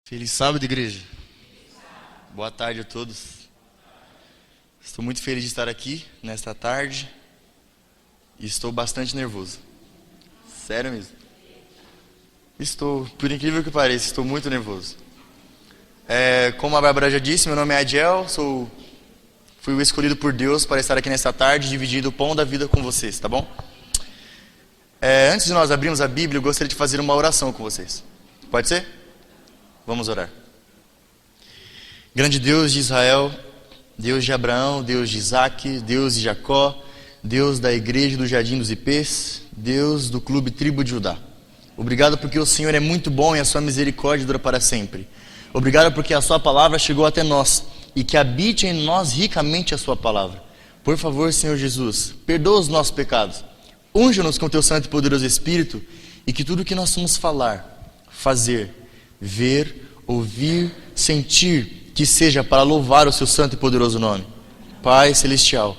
Feliz sábado, igreja. Boa tarde a todos. Estou muito feliz de estar aqui nesta tarde e estou bastante nervoso. Sério mesmo. Estou, por incrível que pareça, estou muito nervoso. Como a Bárbara já disse, meu nome é Adiel, fui o escolhido por Deus para estar aqui nesta tarde, dividindo o pão da vida com vocês, tá bom? Antes de nós abrirmos a Bíblia, eu gostaria de fazer uma oração com vocês. Pode ser? Vamos orar. Grande Deus de Israel, Deus de Abraão, Deus de Isaac, Deus de Jacó, Deus da igreja do Jardim dos Ipês, Deus do Clube Tribo de Judá. Obrigado porque o Senhor é muito bom e a sua misericórdia dura para sempre. Obrigado porque a sua palavra chegou até nós e que habite em nós ricamente a sua palavra. Por favor, Senhor Jesus, perdoa os nossos pecados. Unja-nos com teu santo e poderoso Espírito e que tudo que nós vamos falar, fazer, ver, ouvir, sentir, que seja para louvar o seu santo e poderoso nome. Pai Celestial,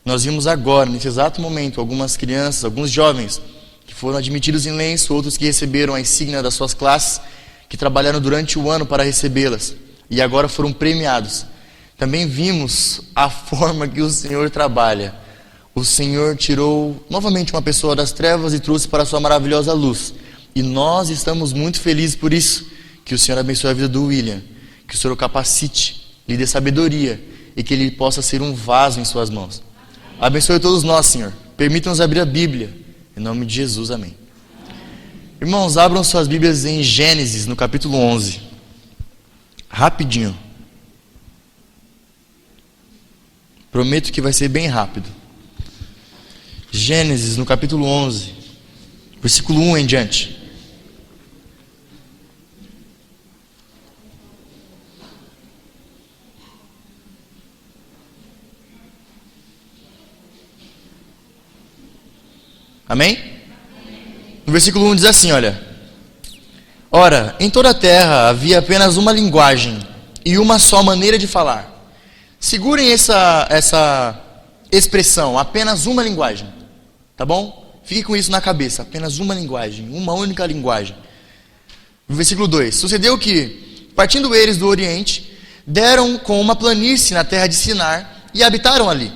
nós vimos agora, nesse exato momento, algumas crianças, alguns jovens que foram admitidos em lenço, outros que receberam a insígnia das suas classes, que trabalharam durante o ano para recebê-las e agora foram premiados. Também vimos a forma que o Senhor trabalha. O Senhor tirou novamente uma pessoa das trevas e trouxe para a sua maravilhosa luz. E nós estamos muito felizes por isso. Que o Senhor abençoe a vida do William, que o Senhor o capacite, lhe dê sabedoria e que ele possa ser um vaso em suas mãos. Abençoe todos nós, Senhor. Permita-nos abrir a Bíblia. Em nome de Jesus, amém. Irmãos, abram suas Bíblias em Gênesis, no capítulo 11. Rapidinho. Prometo que vai ser bem rápido. Gênesis, no capítulo 11, versículo 1 em diante. Amém? No versículo 1 diz assim, olha. Ora, em toda a terra havia apenas uma linguagem e uma só maneira de falar. Segurem essa expressão, apenas uma linguagem. Tá bom? Fique com isso na cabeça, apenas uma linguagem, uma única linguagem. No versículo 2. Sucedeu que, partindo eles do Oriente, deram com uma planície na terra de Sinar e habitaram ali.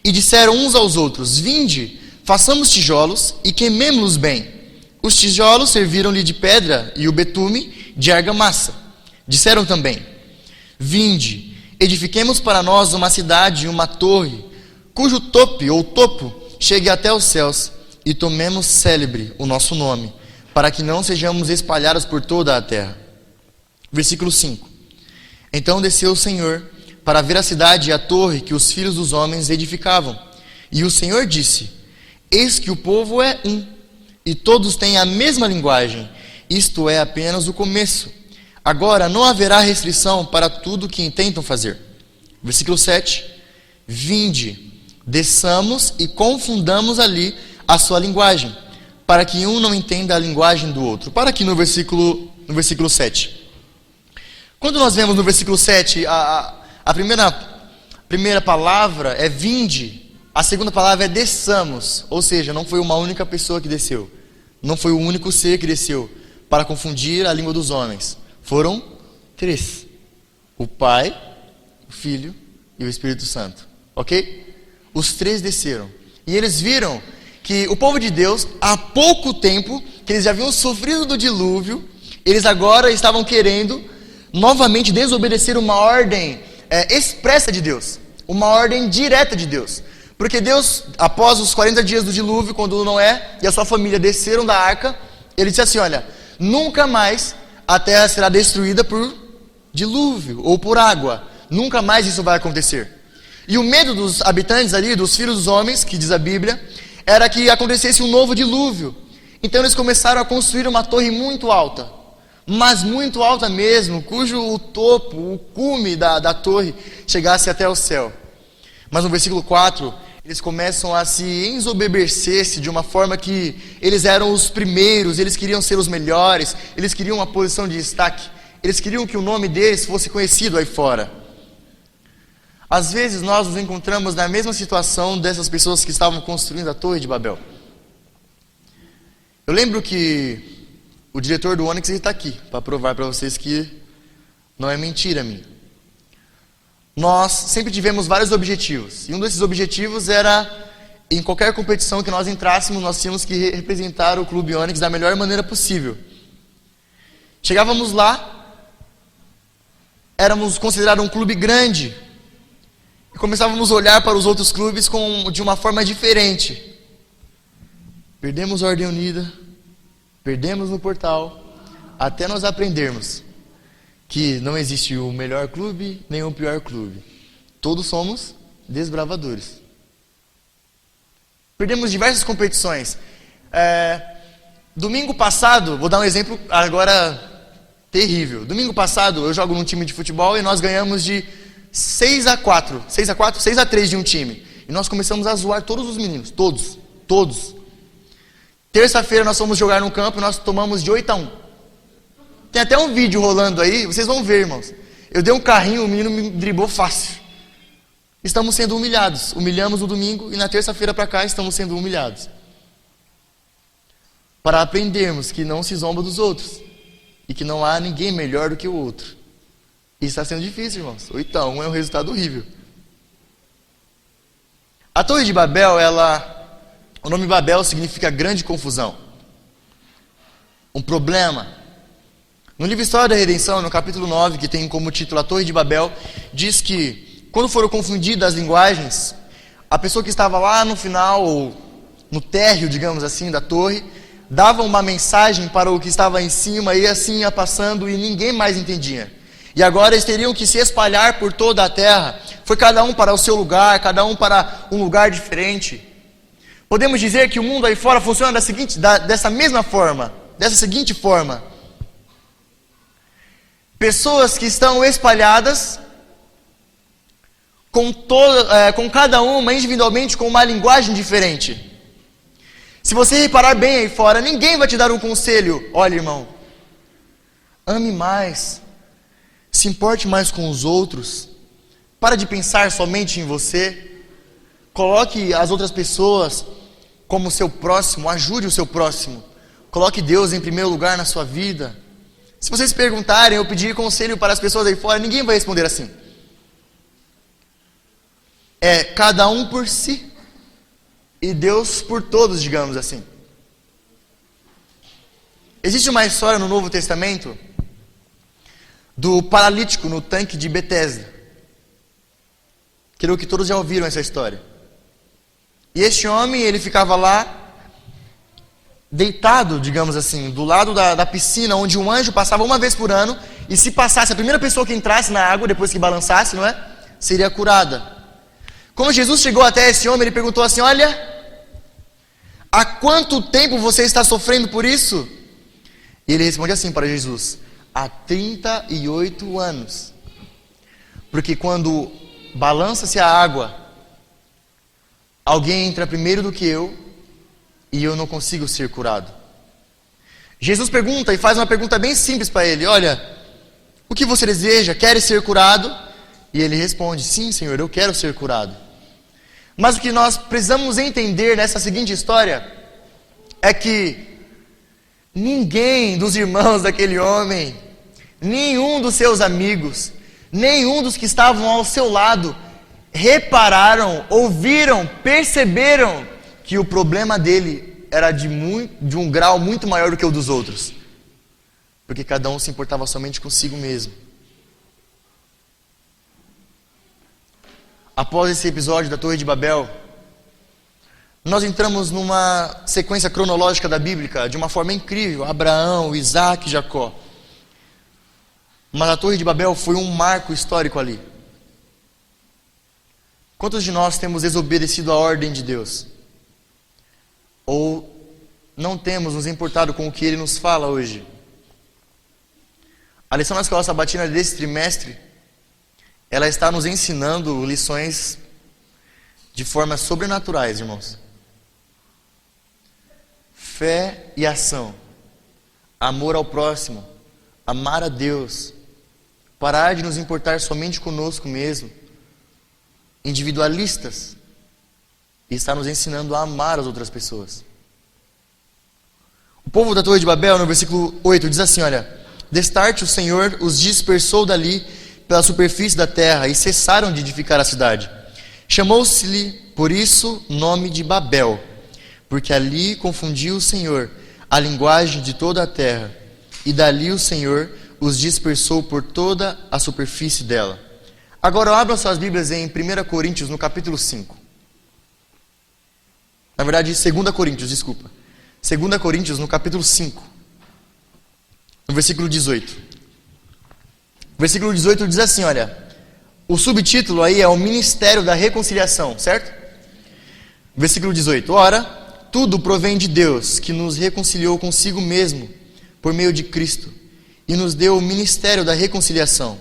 E disseram uns aos outros, vinde, façamos tijolos e queimemo-los bem. Os tijolos serviram-lhe de pedra e o betume de argamassa. Disseram também, vinde, edifiquemos para nós uma cidade e uma torre, cujo tope ou topo chegue até os céus, e tomemos célebre o nosso nome, para que não sejamos espalhados por toda a terra. Versículo 5. Então desceu o Senhor para ver a cidade e a torre que os filhos dos homens edificavam. E o Senhor disse, eis que o povo é um, e todos têm a mesma linguagem. Isto é apenas o começo. Agora não haverá restrição para tudo que intentam fazer. Versículo 7. Vinde, desçamos e confundamos ali a sua linguagem, para que um não entenda a linguagem do outro. Para aqui no versículo 7. Quando nós vemos no versículo 7, a primeira palavra é vinde. A segunda palavra é desçamos, ou seja, não foi uma única pessoa que desceu. Não foi o único ser que desceu para confundir a língua dos homens. Foram 3. O Pai, o Filho e o Espírito Santo. Ok? Os 3 desceram. E eles viram que o povo de Deus, há pouco tempo, que eles já haviam sofrido do dilúvio, eles agora estavam querendo novamente desobedecer uma ordem expressa de Deus. Uma ordem direta de Deus. Porque Deus, após os 40 dias do dilúvio, quando Noé e a sua família desceram da arca, ele disse assim, olha, nunca mais a terra será destruída por dilúvio ou por água. Nunca mais isso vai acontecer. E o medo dos habitantes ali, dos filhos dos homens, que diz a Bíblia, era que acontecesse um novo dilúvio. Então eles começaram a construir uma torre muito alta, mas muito alta mesmo, cujo o topo, o cume da torre chegasse até o céu. Mas no versículo 4, eles começam a se ensoberbecer-se de uma forma que eles eram os primeiros, eles queriam ser os melhores, eles queriam uma posição de destaque, eles queriam que o nome deles fosse conhecido aí fora. Às vezes nós nos encontramos na mesma situação dessas pessoas que estavam construindo a Torre de Babel. Eu lembro que o diretor do Onyx está aqui para provar para vocês que Não é mentira minha. Nós sempre tivemos vários objetivos. E um desses objetivos era, em qualquer competição que nós entrássemos, nós tínhamos que representar o Clube Onyx da melhor maneira possível. Chegávamos lá, éramos considerados um clube grande. E começávamos a olhar para os outros clubes de uma forma diferente. Perdemos a Ordem Unida, perdemos no Portal, até nós aprendermos que não existe o melhor clube, nem o pior clube. Todos somos desbravadores. Perdemos diversas competições. Domingo passado, vou dar um exemplo agora terrível. Domingo passado, eu jogo num time de futebol e nós ganhamos de 6-4. 6-4? 6-3 de um time. E nós começamos a zoar todos os meninos. Todos. Terça-feira nós fomos jogar no campo e nós tomamos de 8-1. Tem até um vídeo rolando aí, vocês vão ver, irmãos. Eu dei um carrinho, o menino me driblou fácil. Estamos sendo humilhados. Humilhamos no domingo e na terça-feira para cá estamos sendo humilhados. Para aprendermos que não se zomba dos outros. E que não há ninguém melhor do que o outro. Isso está sendo difícil, irmãos. 8-1 é um resultado horrível. A Torre de Babel, o nome Babel significa grande confusão. Um problema. No livro História da Redenção, no capítulo 9, que tem como título a Torre de Babel, diz que quando foram confundidas as linguagens, a pessoa que estava lá no final, ou no térreo, digamos assim, da torre, dava uma mensagem para o que estava em cima e assim ia passando e ninguém mais entendia. E agora eles teriam que se espalhar por toda a terra. Foi cada um para o seu lugar, cada um para um lugar diferente. Podemos dizer que o mundo aí fora funciona dessa mesma forma, dessa seguinte forma. Pessoas que estão espalhadas, com cada uma individualmente com uma linguagem diferente. Se você reparar bem aí fora, ninguém vai te dar um conselho. Olha, irmão, ame mais, se importe mais com os outros, para de pensar somente em você, coloque as outras pessoas como seu próximo, ajude o seu próximo, coloque Deus em primeiro lugar na sua vida. Se vocês perguntarem ou pedirem conselho para as pessoas aí fora, ninguém vai responder assim. É cada um por si e Deus por todos, digamos assim. Existe uma história no Novo Testamento do paralítico no tanque de Betesda. Creio que todos já ouviram essa história. E este homem, ele ficava lá, deitado, digamos assim, do lado da piscina, onde um anjo passava uma vez por ano, e se passasse, a primeira pessoa que entrasse na água, depois que balançasse, não é? Seria curada. Quando Jesus chegou até esse homem, ele perguntou assim: olha, há quanto tempo você está sofrendo por isso? E ele responde assim para Jesus: há 38 anos. Porque quando balança-se a água, alguém entra primeiro do que eu, e eu não consigo ser curado. Jesus pergunta e faz uma pergunta bem simples para ele: olha, o que você deseja? Quer ser curado? E ele responde: sim, Senhor, eu quero ser curado. Mas o que nós precisamos entender nessa seguinte história é que ninguém dos irmãos daquele homem, nenhum dos seus amigos, nenhum dos que estavam ao seu lado repararam, ouviram, perceberam que o problema dele era de um grau muito maior do que o dos outros. Porque cada um se importava somente consigo mesmo. Após esse episódio da Torre de Babel, nós entramos numa sequência cronológica da Bíblia de uma forma incrível. Abraão, Isaac, Jacó. Mas a Torre de Babel foi um marco histórico ali. Quantos de nós temos desobedecido a ordem de Deus? Ou não temos nos importado com o que Ele nos fala hoje? A lição na escola sabatina desse trimestre, ela está nos ensinando lições de formas sobrenaturais, irmãos. Fé e ação, amor ao próximo, amar a Deus, parar de nos importar somente conosco mesmo, individualistas, e está nos ensinando a amar as outras pessoas. O povo da Torre de Babel, no versículo 8, diz assim, olha: Destarte o Senhor os dispersou dali pela superfície da terra e cessaram de edificar a cidade. Chamou-se-lhe por isso nome de Babel, porque ali confundiu o Senhor a linguagem de toda a terra, e dali o Senhor os dispersou por toda a superfície dela. Agora abram suas Bíblias em 1 Coríntios, no capítulo 5. Na verdade, 2 Coríntios, desculpa. 2 Coríntios, no capítulo 5, no versículo 18. O versículo 18 diz assim, olha, o subtítulo aí é o Ministério da Reconciliação, certo? Versículo 18. Ora, tudo provém de Deus, que nos reconciliou consigo mesmo, por meio de Cristo, e nos deu o ministério da reconciliação,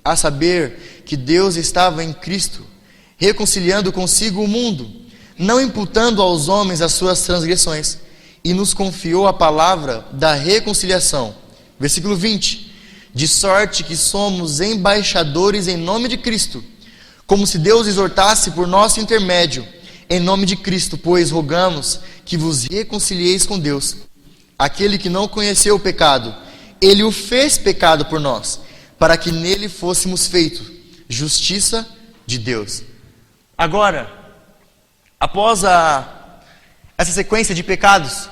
a saber que Deus estava em Cristo, reconciliando consigo o mundo, não imputando aos homens as suas transgressões, e nos confiou a palavra da reconciliação. Versículo 20. De sorte que somos embaixadores em nome de Cristo, como se Deus exortasse por nosso intermédio, em nome de Cristo, pois rogamos que vos reconcilieis com Deus. Aquele que não conheceu o pecado, Ele o fez pecado por nós, para que nele fôssemos feitos justiça de Deus. Agora, após essa sequência de pecados,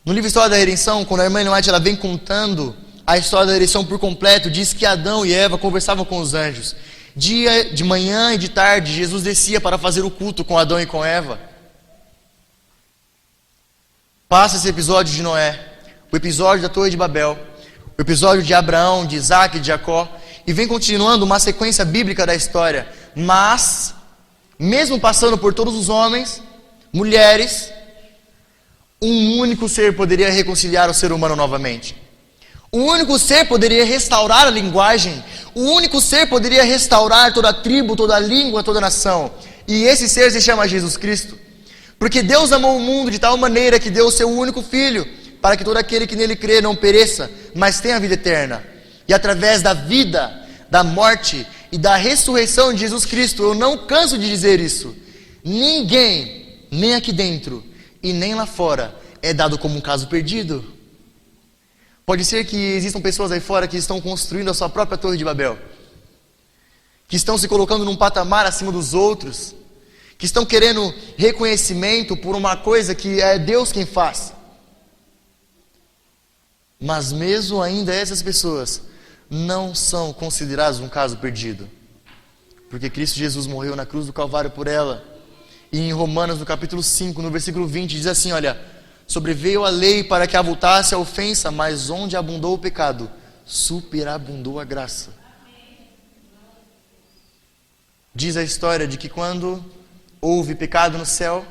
no livro História da Redenção, quando a irmã Ellen White ela vem contando a história da redenção por completo, diz que Adão e Eva conversavam com os anjos. De manhã e de tarde, Jesus descia para fazer o culto com Adão e com Eva. Passa esse episódio de Noé, o episódio da Torre de Babel, o episódio de Abraão, de Isaac e de Jacó, e vem continuando uma sequência bíblica da história. Mas, mesmo passando por todos os homens, mulheres, um único ser poderia reconciliar o ser humano novamente. O único ser poderia restaurar a linguagem. O único ser poderia restaurar toda a tribo, toda a língua, toda a nação. E esse ser se chama Jesus Cristo. Porque Deus amou o mundo de tal maneira que deu o seu único Filho, para que todo aquele que nele crê não pereça, mas tenha a vida eterna. E através da vida, da morte e da ressurreição de Jesus Cristo, eu não canso de dizer isso, ninguém, nem aqui dentro e nem lá fora, é dado como um caso perdido. Pode ser que existam pessoas aí fora que estão construindo a sua própria Torre de Babel, que estão se colocando num patamar acima dos outros, que estão querendo reconhecimento por uma coisa que é Deus quem faz. Mas mesmo ainda essas pessoas não são consideradas um caso perdido, porque Cristo Jesus morreu na cruz do Calvário por ela. E em Romanos, no capítulo 5, no versículo 20, diz assim, olha, sobreveio a lei para que avultasse a ofensa, mas onde abundou o pecado, superabundou a graça. Diz a história de que quando houve pecado no céu,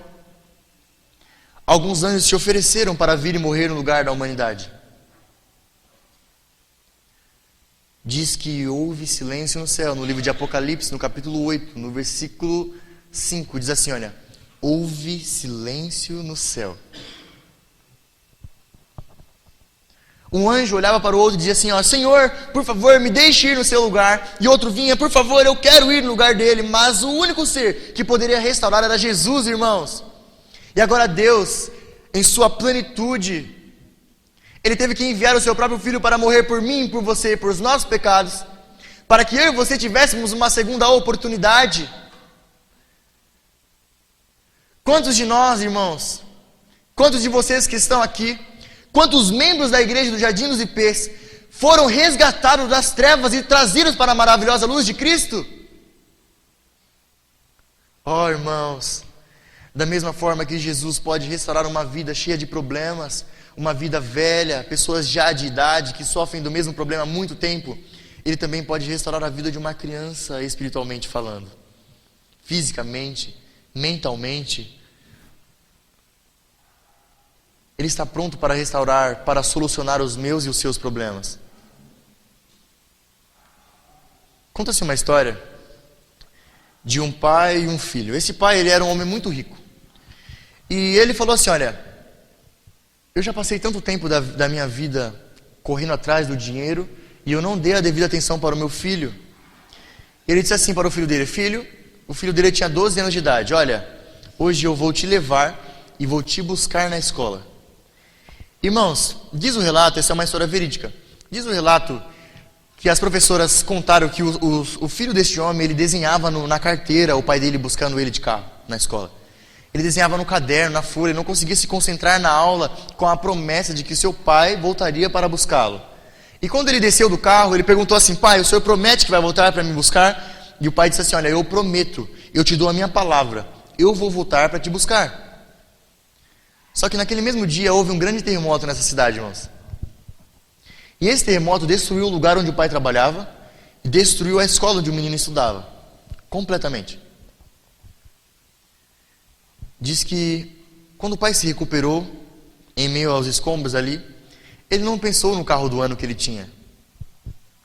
alguns anjos se ofereceram para vir e morrer no lugar da humanidade. Diz que houve silêncio no céu. No livro de Apocalipse, no capítulo 8, no versículo 5, diz assim, olha, houve silêncio no céu. Um anjo olhava para o outro e dizia assim, ó, Senhor, por favor, me deixe ir no seu lugar. E outro vinha, por favor, eu quero ir no lugar dele. Mas o único ser que poderia restaurar era Jesus, irmãos. E agora Deus, em sua plenitude, Ele teve que enviar o seu próprio Filho para morrer por mim, por você, por os nossos pecados, para que eu e você tivéssemos uma segunda oportunidade. Quantos de nós, irmãos, quantos de vocês que estão aqui, quantos membros da igreja do Jardim dos Ipês foram resgatados das trevas e trazidos para a maravilhosa luz de Cristo? Oh, irmãos, da mesma forma que Jesus pode restaurar uma vida cheia de problemas, uma vida velha, pessoas já de idade que sofrem do mesmo problema há muito tempo, Ele também pode restaurar a vida de uma criança espiritualmente falando, fisicamente, mentalmente. Ele está pronto para restaurar, para solucionar os meus e os seus problemas. Conta-se uma história de um pai e um filho. Esse pai, ele era um homem muito rico. E ele falou assim, olha, eu já passei tanto tempo da minha vida correndo atrás do dinheiro e eu não dei a devida atenção para o meu filho. Ele disse assim para o filho dele, o filho dele tinha 12 anos de idade, olha, hoje eu vou te levar e vou te buscar na escola. Irmãos, diz o relato, essa é uma história verídica, Diz o relato que as professoras contaram que o filho deste homem, ele desenhava na carteira o pai dele buscando ele de carro na escola. Ele desenhava no caderno, na folha, ele não conseguia se concentrar na aula com a promessa de que seu pai voltaria para buscá-lo. E quando ele desceu do carro, ele perguntou assim: pai, o senhor promete que vai voltar para me buscar? E o pai disse assim: olha, eu prometo, eu te dou a minha palavra, eu vou voltar para te buscar. Só que naquele mesmo dia houve um grande terremoto nessa cidade, irmãos. E esse terremoto destruiu o lugar onde o pai trabalhava e destruiu a escola onde o menino estudava, completamente. Diz que quando o pai se recuperou, em meio aos escombros ali, ele não pensou no carro do ano que ele tinha.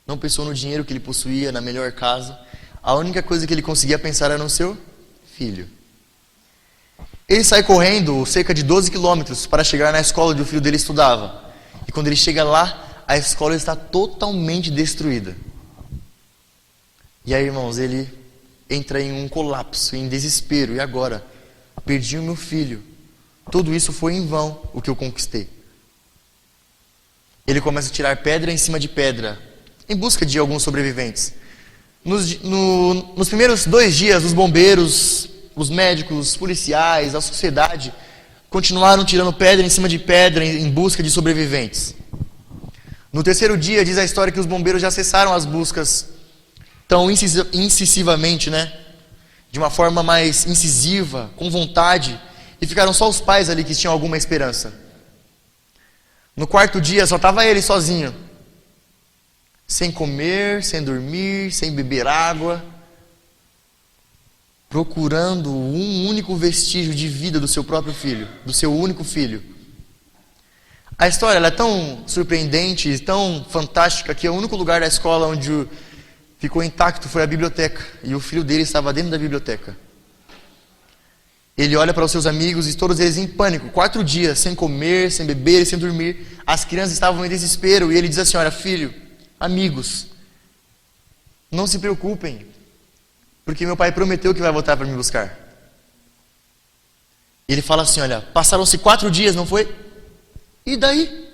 Não pensou no dinheiro que ele possuía, na melhor casa. A única coisa que ele conseguia pensar era no seu filho. Ele sai correndo cerca de 12 quilômetros para chegar na escola onde o filho dele estudava. E quando ele chega lá, a escola está totalmente destruída. E aí, irmãos, ele entra em um colapso, em desespero. E agora? Perdi o meu filho. Tudo isso foi em vão o que eu conquistei. Ele começa a tirar pedra em cima de pedra, em busca de alguns sobreviventes. Nos primeiros 2 dias, os bombeiros, os médicos, os policiais, a sociedade continuaram tirando pedra em cima de pedra em busca de sobreviventes. No 3º dia, diz a história que os bombeiros já cessaram as buscas tão incisivamente, de uma forma mais incisiva, com vontade, e ficaram só os pais ali que tinham alguma esperança. No 4º dia, só estava ele sozinho, sem comer, sem dormir, sem beber água, procurando um único vestígio de vida do seu próprio filho, do seu único filho. A história ela é tão surpreendente, tão fantástica, que o único lugar da escola onde ficou intacto foi a biblioteca, e o filho dele estava dentro da biblioteca. Ele olha para os seus amigos e todos eles em pânico, 4 dias, sem comer, sem beber, sem dormir. As crianças estavam em desespero, e ele diz assim: olha, filho, amigos, não se preocupem, porque meu pai prometeu que vai voltar para me buscar. Ele fala assim: olha, passaram-se 4 dias, não foi? E daí?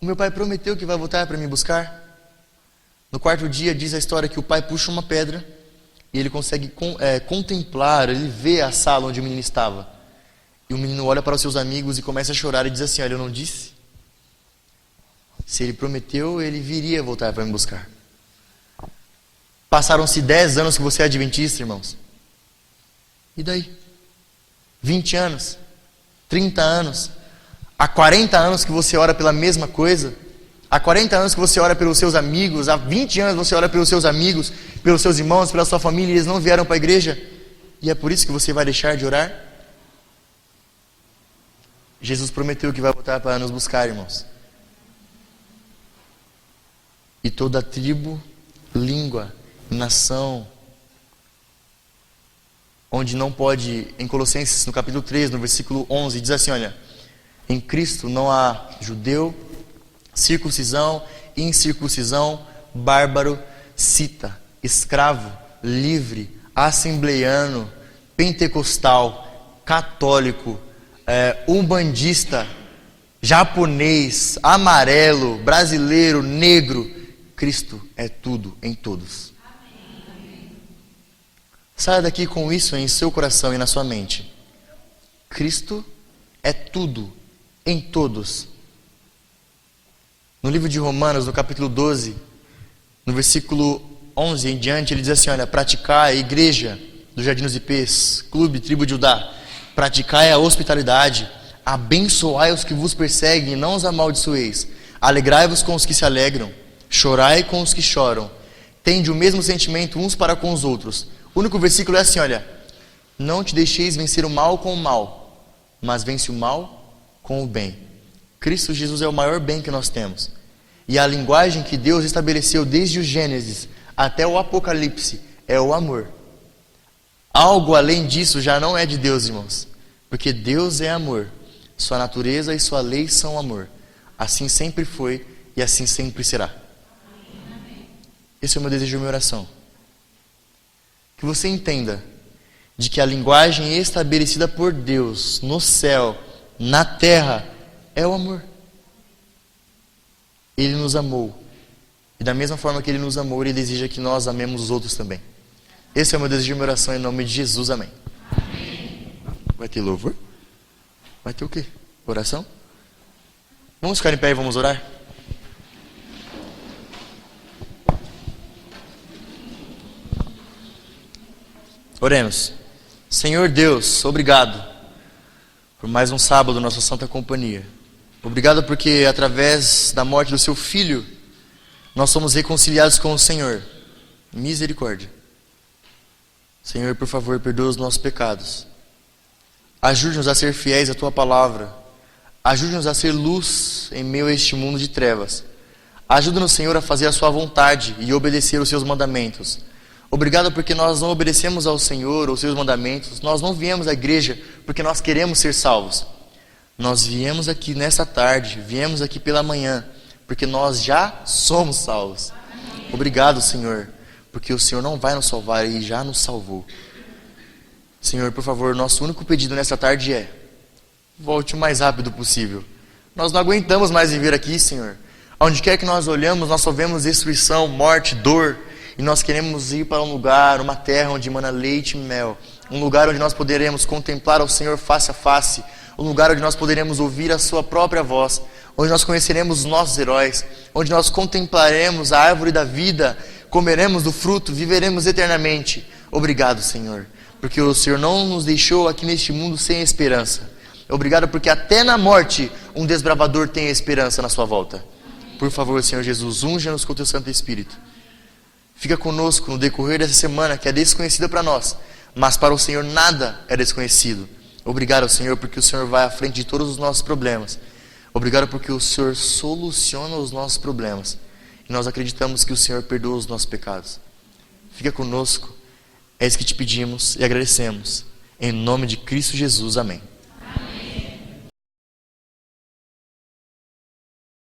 O meu pai prometeu que vai voltar para me buscar. No 4º dia, diz a história que o pai puxa uma pedra e ele consegue contemplar, ele vê a sala onde o menino estava. E o menino olha para os seus amigos e começa a chorar e diz assim: olha, eu não disse? Se ele prometeu, ele viria voltar para me buscar. Passaram-se 10 anos que você é adventista, irmãos. E daí? 20 anos? 30 anos? Há 40 anos que você ora pela mesma coisa? Há 40 anos que você ora pelos seus amigos? Há 20 anos você ora pelos seus amigos, pelos seus irmãos, pela sua família, e eles não vieram para a igreja? E é por isso que você vai deixar de orar? Jesus prometeu que vai voltar para nos buscar, irmãos. E toda tribo, língua, nação, onde não pode, em Colossenses, no capítulo 3, no versículo 11, diz assim, olha: em Cristo não há judeu, circuncisão, incircuncisão, bárbaro, cita, escravo, livre, assembleiano, pentecostal, católico, umbandista, japonês, amarelo, brasileiro, negro. Cristo é tudo em todos. Saia daqui com isso em seu coração e na sua mente. Cristo é tudo em todos. No livro de Romanos, no capítulo 12, no versículo 11 em diante, ele diz assim, olha: praticai, igreja do Jardim dos Ipês, clube, tribo de Judá, praticai a hospitalidade, abençoai os que vos perseguem e não os amaldiçoeis, alegrai-vos com os que se alegram, chorai com os que choram, tende o mesmo sentimento uns para com os outros. O único versículo é assim, olha: não te deixeis vencer o mal com o mal, mas vence o mal com o bem. Cristo Jesus é o maior bem que nós temos. E a linguagem que Deus estabeleceu desde o Gênesis até o Apocalipse é o amor. Algo além disso já não é de Deus, irmãos, porque Deus é amor. Sua natureza e sua lei são amor. Assim sempre foi e assim sempre será. Esse é o meu desejo e a minha oração. Que você entenda de que a linguagem estabelecida por Deus no céu, na terra, é o amor. Ele nos amou E da mesma forma que Ele nos amou, Ele deseja que nós amemos os outros também. Esse é o meu desejo e minha oração em nome de Jesus, amém. Vai ter louvor? Vai ter o quê? Oração? Vamos ficar em pé e vamos orar? Oremos. Senhor Deus, obrigado por mais um sábado na sua santa companhia. Obrigado porque através da morte do seu Filho, nós somos reconciliados com o Senhor. Misericórdia. Senhor, por favor, perdoa os nossos pecados. Ajude-nos a ser fiéis à tua palavra. Ajude-nos a ser luz em meio a este mundo de trevas. Ajuda-nos, Senhor, a fazer a sua vontade e obedecer os seus mandamentos. Obrigado porque nós não obedecemos ao Senhor ou seus mandamentos. Nós não viemos à igreja porque nós queremos ser salvos. Nós viemos aqui nessa tarde, viemos aqui pela manhã, porque nós já somos salvos. Obrigado, Senhor, porque o Senhor não vai nos salvar e já nos salvou. Senhor, por favor, nosso único pedido nessa tarde é: volte o mais rápido possível. Nós não aguentamos mais viver aqui, Senhor. Onde quer que nós olhamos, nós só vemos destruição, morte, dor. E nós queremos ir para um lugar, uma terra onde emana leite e mel. Um lugar onde nós poderemos contemplar ao Senhor face a face. Um lugar onde nós poderemos ouvir a sua própria voz. Onde nós conheceremos os nossos heróis. Onde nós contemplaremos a árvore da vida. Comeremos do fruto, viveremos eternamente. Obrigado, Senhor, porque o Senhor não nos deixou aqui neste mundo sem esperança. Obrigado porque até na morte um desbravador tem esperança na sua volta. Por favor, Senhor Jesus, unja-nos com o teu Santo Espírito. Fica conosco no decorrer dessa semana que é desconhecida para nós, mas para o Senhor nada é desconhecido. Obrigado, Senhor, porque o Senhor vai à frente de todos os nossos problemas. Obrigado porque o Senhor soluciona os nossos problemas. E nós acreditamos que o Senhor perdoa os nossos pecados. Fica conosco, é isso que te pedimos e agradecemos. Em nome de Cristo Jesus, amém.